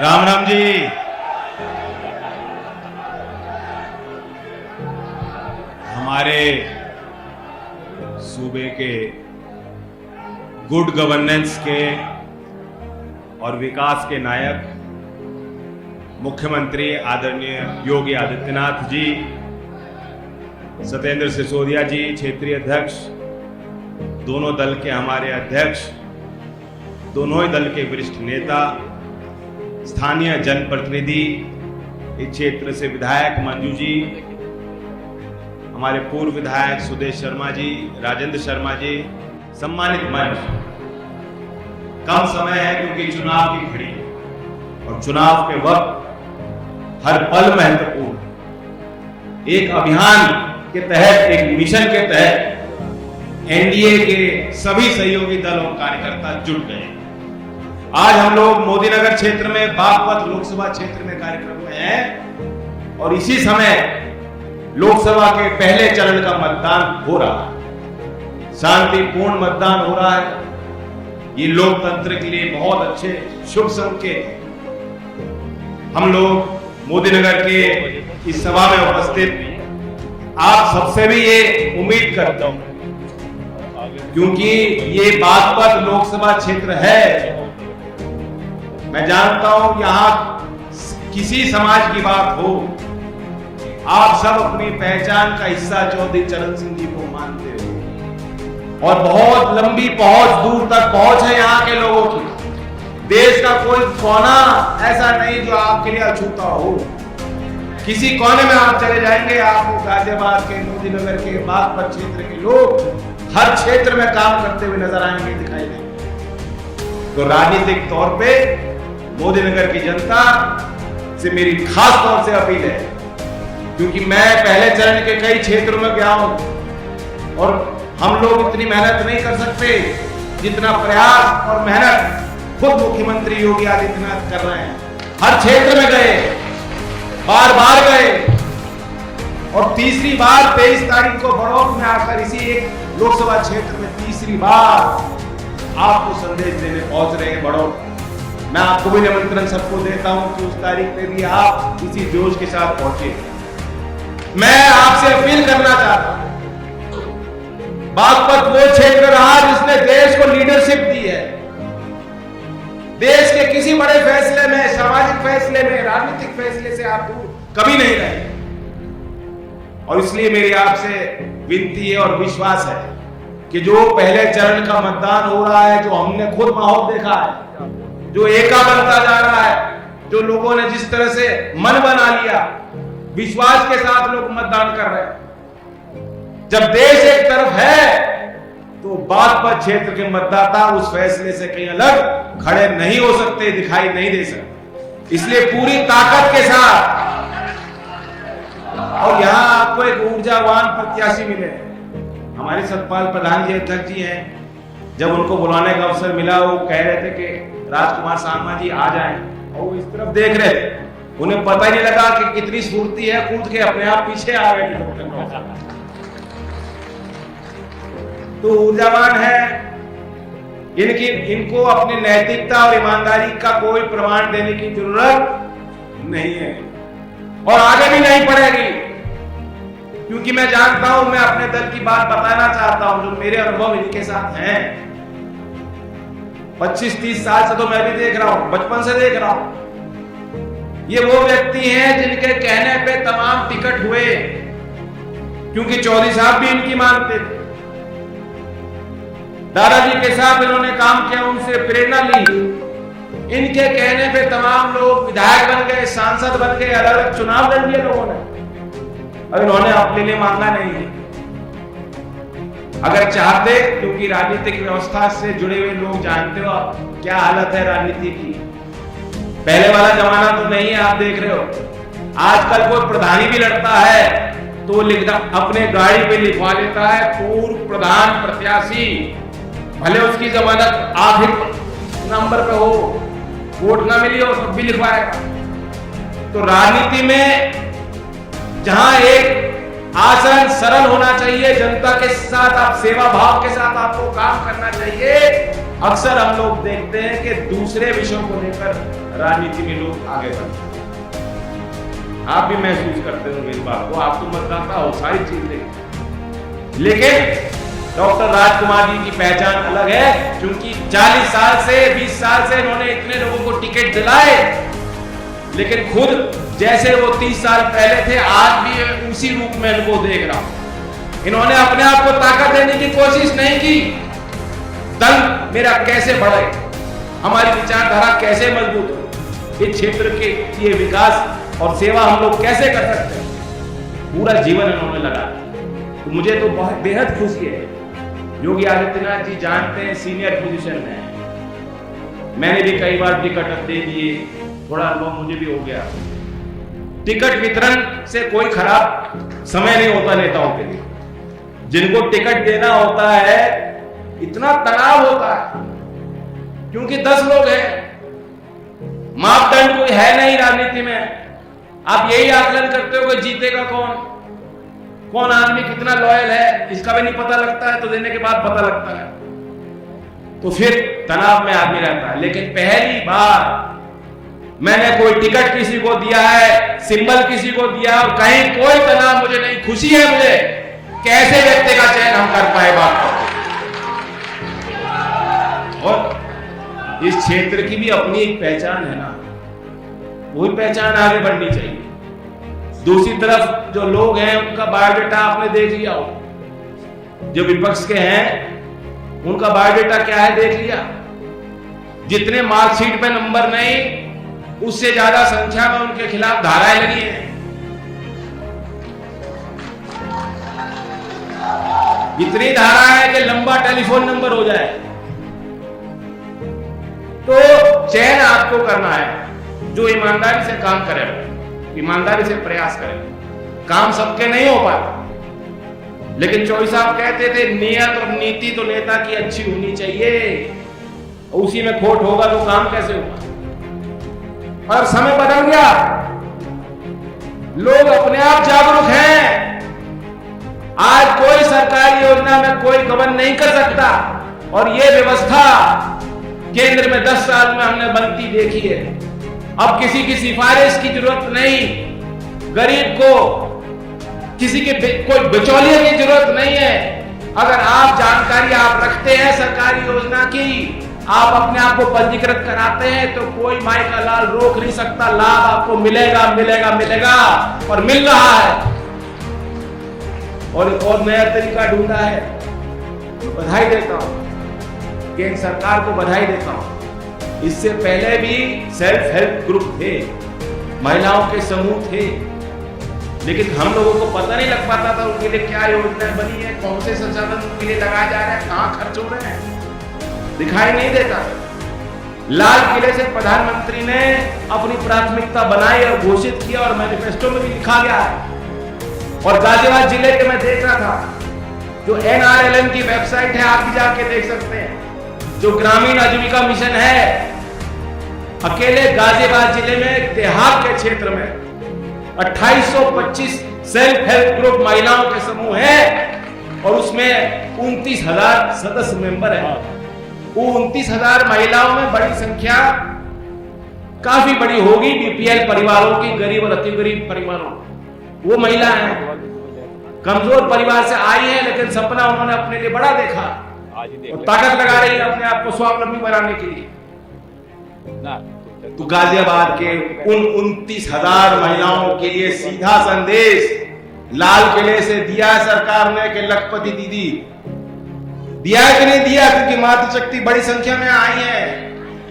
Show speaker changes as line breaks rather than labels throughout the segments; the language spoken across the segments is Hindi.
राम राम जी। हमारे सूबे के गुड गवर्नेंस के और विकास के नायक मुख्यमंत्री आदरणीय योगी आदित्यनाथ जी, सत्येंद्र सिसोदिया जी क्षेत्रीय अध्यक्ष, दोनों दल के हमारे अध्यक्ष, दोनों ही दल के वरिष्ठ नेता, स्थानीय जनप्रतिनिधि, इस क्षेत्र से विधायक मंजू जी, हमारे पूर्व विधायक सुदेश शर्मा जी, राजेंद्र शर्मा जी, सम्मानित मंच। कम समय है क्योंकि चुनाव की घड़ी और चुनाव के वक्त हर पल महत्वपूर्ण। एक अभियान के तहत, एक मिशन के तहत एनडीए के सभी सहयोगी दल और कार्यकर्ता जुट गए। आज हम लोग मोदीनगर क्षेत्र में बागपत लोकसभा क्षेत्र में कार्यक्रम में हैं और इसी समय लोकसभा के पहले चरण का मतदान हो रहा है। शांतिपूर्ण मतदान हो रहा है। ये लोकतंत्र के लिए बहुत अच्छे शुभ संकेत। हम लोग मोदीनगर के इस सभा में उपस्थित आप सबसे भी ये उम्मीद करता हूं, क्योंकि ये बागपत लोकसभा क्षेत्र है। मैं जानता हूं यहां किसी समाज की बात हो, आप सब अपनी पहचान का हिस्सा चौधरी चरण सिंह जी को मानते हो और बहुत लंबी पहुंच, दूर तक पहुंच है यहाँ के लोगों की। देश का कोई कोना ऐसा नहीं जो आपके लिए अछूता हो। किसी कोने में आप चले जाएंगे, आपको गाजियाबाद के, मोदीनगर के, बागपत क्षेत्र के लोग हर क्षेत्र में काम करते हुए नजर आएंगे, दिखाई देंगे। तो राजनीतिक तौर पे मोदीनगर की जनता से मेरी खास तौर से अपील है, क्योंकि मैं पहले चरण के कई क्षेत्रों में गया हूं और हम लोग इतनी मेहनत नहीं कर सकते जितना प्रयास और मेहनत खुद मुख्यमंत्री योगी आदित्यनाथ कर रहे हैं। हर क्षेत्र में गए, बार बार गए और तीसरी बार 23 तारीख को बड़ौत में आकर इसी एक लोकसभा क्षेत्र में तीसरी बार आपको संदेश देने पहुंच रहे हैं बड़ौत। मैं आपको भी निमंत्रण सबको देता हूं कि उस तारीख पे भी आप इसी जोश के साथ पहुंचे। मैं आपसे अपील करना चाहता हूं, बागपत वो क्षेत्र रहा जिसने देश को लीडरशिप दी है। देश के किसी बड़े फैसले में, सामाजिक फैसले में, राजनीतिक फैसले से आप दूर कभी नहीं रहे। और इसलिए मेरी आपसे विनती है और विश्वास है कि जो पहले चरण का मतदान हो रहा है, जो हमने खुद माहौल देखा है, जो एका बनता जा रहा है, जो लोगों ने जिस तरह से मन बना लिया, विश्वास के साथ लोग मतदान कर रहे हैं। जब देश एक तरफ है तो बागपत क्षेत्र के मतदाता उस फैसले से कहीं अलग खड़े नहीं हो सकते, दिखाई नहीं दे सकते। इसलिए पूरी ताकत के साथ, और यहां आपको एक ऊर्जावान प्रत्याशी मिले। हमारे सतपाल प्रधान जी अध्यक्ष जी हैं, जब उनको बुलाने का अवसर मिला वो कह रहे थे कि राजकुमार सांगमा जी आ जाएं, और वो इस तरफ देख रहे थे। उन्हें पता ही नहीं लगा कि कितनी स्फूर्ति है, कूद के अपने आप पीछे आ गए। तो ऊर्जावान है, इनको अपनी नैतिकता और ईमानदारी का कोई प्रमाण देने की जरूरत नहीं है और आगे भी नहीं पड़ेगी, क्योंकि मैं जानता हूं, मैं अपने दल की बात बताना चाहता हूं, जो मेरे अनुभव इनके साथ हैं। 25-30 साल से तो मैं भी देख रहा हूं, बचपन से देख रहा हूं। ये वो व्यक्ति हैं जिनके कहने पे तमाम टिकट हुए, क्योंकि चौधरी साहब भी इनकी मानते थे। दादाजी के साथ इन्होंने काम किया, उनसे प्रेरणा ली। इनके कहने पे तमाम लोग विधायक बन गए, सांसद बन गए, अलग अलग चुनाव लड़ लिए लोगों ने, और इन्होंने अपने लिए मांगा नहीं। अगर चाहते, क्योंकि राजनीतिक व्यवस्था से जुड़े हुए लोग जानते हो आप क्या हालत है राजनीति की। पहले वाला जमाना तो नहीं है, आप देख रहे हो। आजकल कोई प्रधानी भी लड़ता है तो लिखता, अपने गाड़ी पे लिखवा लेता है पूर्व प्रधान प्रत्याशी, भले उसकी जमानत आखिरी नंबर पे हो, वोट ना मिली हो, तब भी लिखवाएगा। तो राजनीति में जहां एक आचरण सरल होना चाहिए, जनता के साथ आप सेवा भाव के साथ आपको काम करना चाहिए, अक्सर हम लोग देखते हैं कि दूसरे विषयों को लेकर राजनीति में लोग आगे बढ़ते हैं। आप भी महसूस करते होंगे इस बात को, आप तो मतदाता हो, सारी चीजें। लेकिन डॉक्टर राजकुमार जी की पहचान अलग है, क्योंकि 40 साल से 20 साल से इन्होंने इतने लोगों को टिकट दिलाए, लेकिन खुद जैसे वो 30 साल पहले थे, आज भी उसी रूप में इनको देख रहा हूं। इन्होंने अपने आप को ताकत देने की कोशिश नहीं की। दल मेरा कैसे बढ़े, हमारी विचारधारा कैसे मजबूत हो, इस क्षेत्र के ये विकास और सेवा हम लोग कैसे कर सकते हैं, पूरा जीवन इन्होंने लगा। तो मुझे तो बहुत बेहद खुशी है। योगी आदित्यनाथ जी जानते हैं सीनियर पोजीशन में है, मैंने भी कई बार टिकट दे दिए, थोड़ा अनुभव मुझे भी हो गया। टिकट वितरण से कोई खराब समय नहीं होता नेताओं के लिए। जिनको टिकट देना होता है, इतना तनाव होता है, क्योंकि 10 लोग हैं, मापदंड कोई है नहीं राजनीति में। आप यही आकलन करते हो कि जीतेगा कौन आदमी कितना लॉयल है, इसका भी नहीं पता लगता है, तो देने के बाद पता लगता है। तो फिर तनाव में आदमी रहता है। लेकिन पहली बार मैंने कोई टिकट किसी को दिया है, सिंबल किसी को दिया, और कहीं कोई तनाव मुझे नहीं, खुशी है मुझे। कैसे व्यक्ति का चयन हम कर पाए बात को। और इस क्षेत्र की भी अपनी एक पहचान है ना, वही पहचान आगे बढ़नी चाहिए। दूसरी तरफ जो लोग हैं उनका बायोडेटा आपने देख लिया हो, जो विपक्ष के हैं उनका बायोडेटा क्या है देख लिया। जितने मार्कशीट पे नंबर नहीं, उससे ज्यादा संख्या में उनके खिलाफ धाराएं लगी हैं। इतनी धारा है कि लंबा टेलीफोन नंबर हो जाए। तो चयन आपको करना है, जो ईमानदारी से काम करे, ईमानदारी से प्रयास करें। काम सबके नहीं हो पाता, लेकिन चौधरी साहब कहते थे नियत और नीति तो नेता की अच्छी होनी चाहिए, उसी में खोट होगा तो काम कैसे होगा। और समय बदल गया, लोग अपने आप जागरूक हैं। आज कोई सरकारी योजना में कोई गबन नहीं कर सकता, और ये व्यवस्था केंद्र में 10 साल में हमने बनती देखी है। अब किसी की सिफारिश की जरूरत नहीं, गरीब को किसी के कोई बिचौलिए की जरूरत नहीं है। अगर आप जानकारी आप रखते हैं सरकारी योजना की, आप अपने आप को पंजीकृत कराते हैं, तो कोई माई का लाल रोक नहीं सकता। लाभ आपको मिलेगा मिलेगा मिलेगा, और मिल रहा है। और नया तरीका ढूंढा है, बधाई देता हूं, केंद्र सरकार को बधाई देता हूं। इससे पहले भी सेल्फ हेल्प ग्रुप थे, महिलाओं के समूह थे, लेकिन हम लोगों को पता नहीं लग पाता था उनके लिए क्या योजनाएं बनी है, कौन से संसाधन उनके लिए लगाया जा रहा है, कहां खर्च हो रहे हैं, दिखाई नहीं देता। लाल किले से प्रधानमंत्री ने अपनी प्राथमिकता बनाई और घोषित किया, और मैनिफेस्टो में भी लिखा गया है। और गाजियाबाद जिले के मैं देख रहा था, जो NRLM की वेबसाइट है, आप भी जाके देख सकते हैं, जो ग्रामीण आजीविका मिशन है, अकेले गाजियाबाद जिले में देहात के क्षेत्र में 2825 सेल्फ हेल्प ग्रुप महिलाओं के समूह है, और उसमें 29,000 सदस्य मेंबर है। 29,000 महिलाओं में बड़ी संख्या काफी बड़ी होगी BPL परिवारों की, गरीब और अति गरीब परिवारों। वो महिला हैं, कमजोर परिवार से आई हैं, लेकिन सपना उन्होंने अपने लिए बड़ा देखा और ताकत लगा रही है अपने आप को स्वावलंबी बनाने के लिए। तो गाजियाबाद के उन 29,000 महिलाओं के लिए सीधा संदेश लाल किले से दिया है सरकार ने कि लखपति दीदी, दिया है कि नहीं दिया, क्योंकि मातृशक्ति बड़ी संख्या में आई है,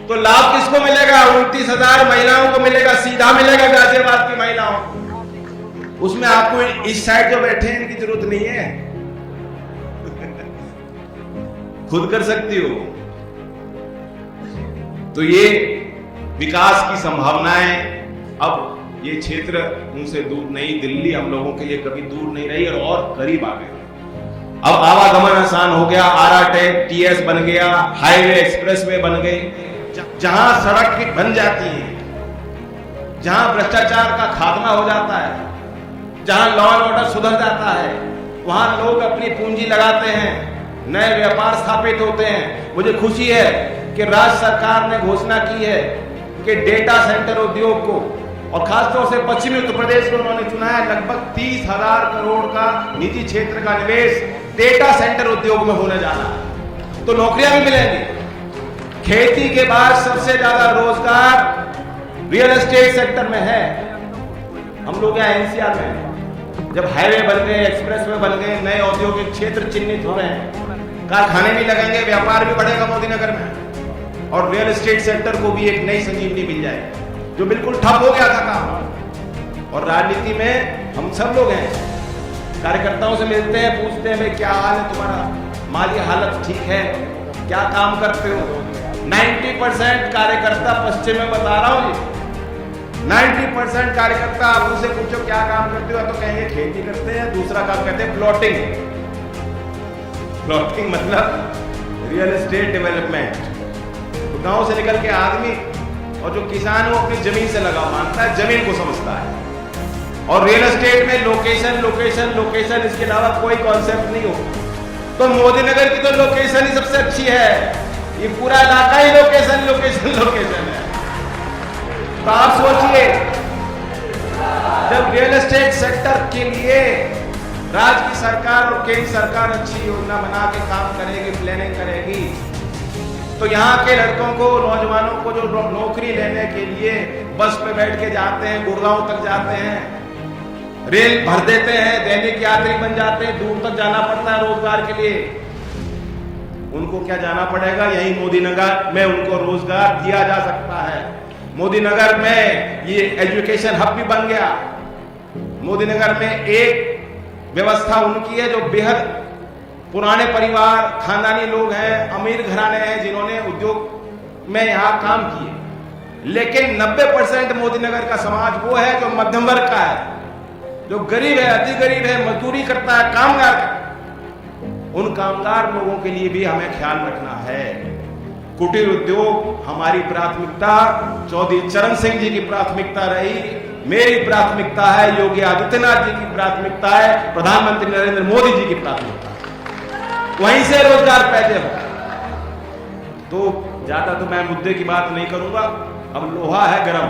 तो लाभ किसको मिलेगा? 29,000 महिलाओं को मिलेगा, सीधा मिलेगा गाजियाबाद की महिलाओं को। उसमें आपको इस साइड जो बैठे हैं इनकी जरूरत नहीं है, खुद कर सकती हो। तो ये विकास की संभावनाएं, अब ये क्षेत्र उनसे दूर नहीं, दिल्ली हम लोगों के लिए कभी दूर नहीं रही और करीब आ गए। अब आवागमन आसान हो गया, RRTS बन गया, हाईवे एक्सप्रेसवे बन गए, जहां सड़क बन जाती है, जहां भ्रष्टाचार का खात्मा हो जाता है, जहां लॉ एंड ऑर्डर सुधर जाता है, वहां लोग अपनी पूंजी लगाते हैं, नए व्यापार स्थापित होते हैं। मुझे खुशी है कि राज्य सरकार ने घोषणा की है उनके डेटा सेंटर उद्योग को, और खासतौर से पश्चिमी उत्तर प्रदेश को उन्होंने चुना है। लगभग 30,000 करोड़ का निजी क्षेत्र का निवेश डेटा सेंटर उद्योग में होने जाना है, तो नौकरियां भी मिलेंगी। खेती के बाद सबसे ज्यादा रोजगार रियल एस्टेट सेक्टर में है। हम लोग यहाँ एनसीआर में जब हाईवे बन गए, एक्सप्रेस वे बन गए, नए औद्योगिक क्षेत्र चिन्हित हो रहे हैं, कारखाने भी लगेंगे, व्यापार भी बढ़ेगा मोदी नगर में, और रियल एस्टेट सेक्टर को भी एक नई संजीवनी मिल जाएगी, जो बिल्कुल ठप हो गया था काम। और राजनीति में हम सब लोग हैं, कार्यकर्ताओं से मिलते हैं, पूछते हैं भाई क्या हाल है तुम्हारा, माली हालत ठीक है, क्या काम करते हो। 90% कार्यकर्ता पश्चिम में बता रहा हूँ, 90% कार्यकर्ता आप उनसे पूछो क्या काम करते हो, तो कहेंगे खेती करते हैं, दूसरा काम करते हैं प्लॉटिंग। प्लॉटिंग मतलब रियल एस्टेट डेवलपमेंट। तो गांव से निकल के आदमी और जो किसान है वो अपनी जमीन से लगाव मानता है, जमीन को समझता है, और रियल एस्टेट में लोकेशन लोकेशन लोकेशन, इसके अलावा कोई कॉन्सेप्ट नहीं हो। तो मोदी नगर की तो लोकेशन ही सबसे अच्छी है, ये पूरा इलाका ही लोकेशन लोकेशन लोकेशन है। तो आप सोचिए, जब रियल एस्टेट सेक्टर के लिए राज्य की सरकार और केंद्र सरकार अच्छी योजना बना के काम करेगी, प्लानिंग करेगी, तो यहाँ के लड़कों को, नौजवानों को जो नौकरी लेने के लिए बस पे बैठ के जाते हैं, गुड़गांव तक जाते हैं, रेल भर देते हैं, दैनिक यात्री बन जाते हैं, दूर तक जाना पड़ता है रोजगार के लिए, उनको क्या जाना पड़ेगा, यही मोदी नगर में उनको रोजगार दिया जा सकता है। मोदी नगर में ये एजुकेशन हब भी बन गया। मोदी नगर में एक व्यवस्था उनकी है जो बेहद पुराने परिवार, खानदानी लोग हैं, अमीर घराने हैं, जिन्होंने उद्योग में यहाँ काम किए। लेकिन 90% मोदी नगर का समाज वो है जो मध्यम वर्ग का है, जो गरीब है, अति गरीब है, मजदूरी करता है, कामगार है। उन कामगार लोगों के लिए भी हमें ख्याल रखना है। कुटीर उद्योग हमारी प्राथमिकता, चौधरी चरण सिंह जी की प्राथमिकता रही, मेरी प्राथमिकता है, योगी आदित्यनाथ जी की प्राथमिकता है, प्रधानमंत्री नरेंद्र मोदी जी की प्राथमिकता है। वहीं से रोजगार पैदा हो। तो ज्यादा तो मैं मुद्दे की बात नहीं करूंगा। अब लोहा है गर्म,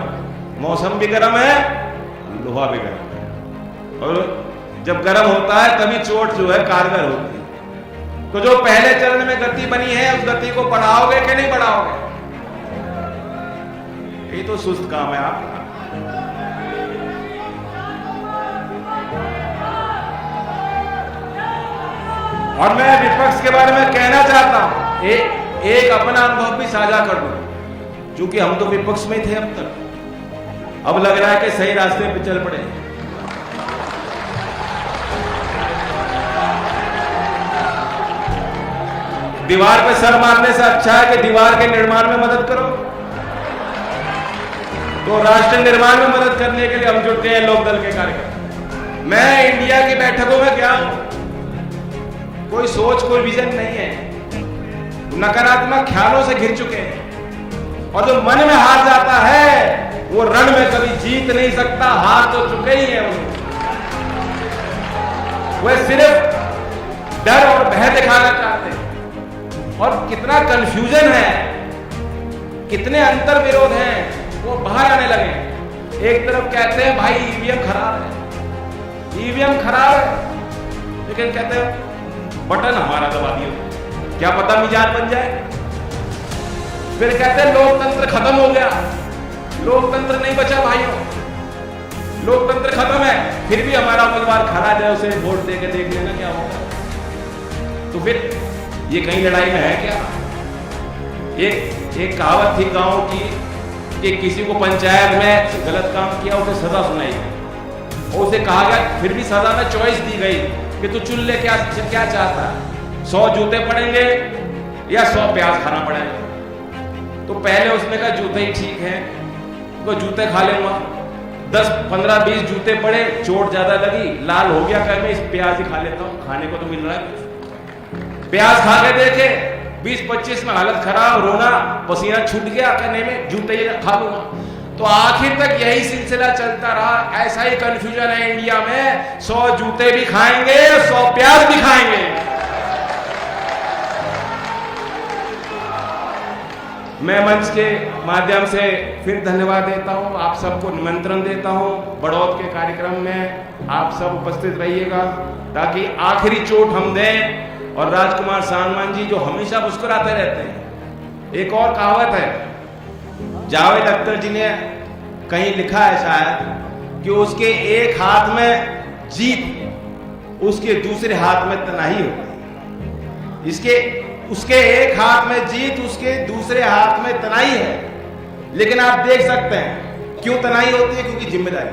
मौसम भी गर्म है, लोहा भी गर्म है, और जब गर्म होता है तभी चोट जो है कारगर होती है। तो जो पहले चरण में गति बनी है, उस गति को बढ़ाओगे कि नहीं बढ़ाओगे? ये तो सुस्त काम है आपका। और मैं विपक्ष के बारे में कहना चाहता हूं, एक अपना अनुभव भी साझा कर दूं, क्योंकि हम तो विपक्ष में थे अब तक, अब लग रहा है कि सही रास्ते पे चल पड़े। दीवार पे सर मारने से अच्छा है कि दीवार के निर्माण में मदद करो। तो राष्ट्र निर्माण में मदद करने के लिए हम जुटे हैं लोकदल के कार्यकर्ता। मैं इंडिया की बैठकों में गया हूं, कोई सोच, कोई विजन नहीं है, नकारात्मक ख्यालों से घिर चुके हैं, और जो मन में हार जाता है वो रण में कभी जीत नहीं सकता, हार तो चुके ही है। वह सिर्फ डर और भय दिखाना चाहते हैं, और कितना कंफ्यूजन है, कितने अंतर विरोध हैं, वो बाहर आने लगे। एक तरफ कहते हैं भाई ईवीएम खराब है, ईवीएम खराब है, लेकिन कहते हैं बटन हमारा दबा दियो, क्या पता मिजाज बन जाए। फिर कहते हैं लोकतंत्र खत्म हो गया, लोकतंत्र नहीं बचा भाइयों, लोकतंत्र खत्म है, फिर भी हमारा उम्मीदवार खड़ा जाए, उसे वोट देके देख लेना क्या होगा। तो फिर ये कहीं लड़ाई में है क्या? एक कहावत थी गांव की कि किसी को पंचायत में गलत काम किया उसे सजा सुनाई गई, और उसे कहा गया, फिर भी सजा में चॉइस दी गई कि तू चुन ले क्या चाहता है, 100 जूते पड़ेंगे या 100 प्याज खाना पड़ेगा। तो पहले उसने कहा जूते ही ठीक है, तो जूते खा लेंगे। 10, 15, 20 जूते पड़े, चोट ज्यादा लगी, लाल हो गया, कह मैं इस प्याज ही खा लेता हूँ, खाने को तो मिल रहा है। प्याज खा के देखे, 20-25 में हालत खराब, रोना, पसीना छूट गया, कहने में जूते ही खा लूंगा। तो आखिर तक यही सिलसिला चलता रहा। ऐसा ही कंफ्यूजन है इंडिया में, 100 जूते भी खाएंगे, 100 प्याज भी खाएंगे।
मैं मंच के माध्यम से फिर धन्यवाद देता हूं, आप सबको निमंत्रण देता हूं बड़ौद के कार्यक्रम में आप सब उपस्थित रहिएगा ताकि आखिरी चोट हम दें। और राजकुमार सांगवान जी जो हमेशा मुस्कुराते रहते हैं, एक और कहावत है, जावेद अख्तर जी ने कहीं लिखा है शायद कि उसके एक हाथ में जीत, उसके दूसरे हाथ में तनाही होती है। उसके एक हाथ में जीत, उसके दूसरे हाथ में तनाई है। लेकिन आप देख सकते हैं क्यों तनाई होती है, क्योंकि जिम्मेदारी,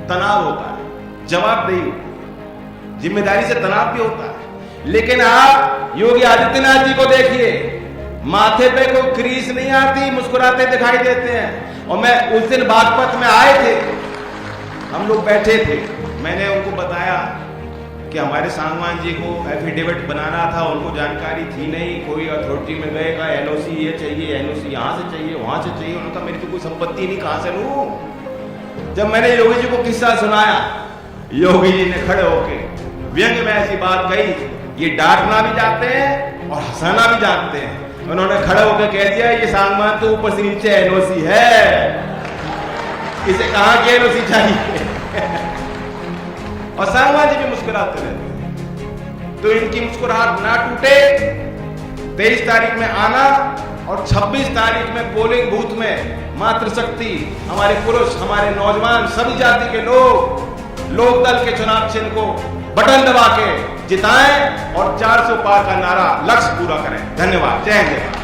तनाव होता है, जवाबदेही होती है, जिम्मेदारी से तनाव भी होता है। लेकिन आप योगी आदित्यनाथ जी को देखिए, माथे पे कोई क्रीज नहीं आती, मुस्कुराते दिखाई देते हैं। और मैं उस दिन बागपत में आए थे, हम लोग बैठे थे, मैंने उनको बताया कि हमारे सांगवान जी को एफिडेविट बनाना था, उनको जानकारी थी नहीं, कोई अथॉरिटी में गए, कहा एनओसी ये चाहिए, एनओसी यहाँ से चाहिए, वहाँ से चाहिए। उन्होंने कहा मेरी तो कोई संपत्ति नहीं, कहाँ से लूँ। जब मैंने योगी जी को किस्सा सुनाया, योगी जी ने खड़े होके व्यंग में ऐसी बात कही, ये डांटना भी जानते हैं और हंसाना भी जानते हैं। उन्होंने खड़े होकर कह दिया ये सांगवान तो ऊपर से नीचे एनओसी है, इसे कहाँ की एनओसी चाहिए। और सांगवान जी भी मुस्कुराते रहते हैं। तो इनकी मुस्कुराहट ना टूटे। 23 तारीख में आना और 26 तारीख में पोलिंग बूथ में मातृशक्ति, हमारे पुरुष, हमारे नौजवान, सभी जाति के लोग लोकदल के चुनाव चिन्ह को बटन दबा के जिताएं और 400 पार का नारा लक्ष्य पूरा करें। धन्यवाद। जय हिंद।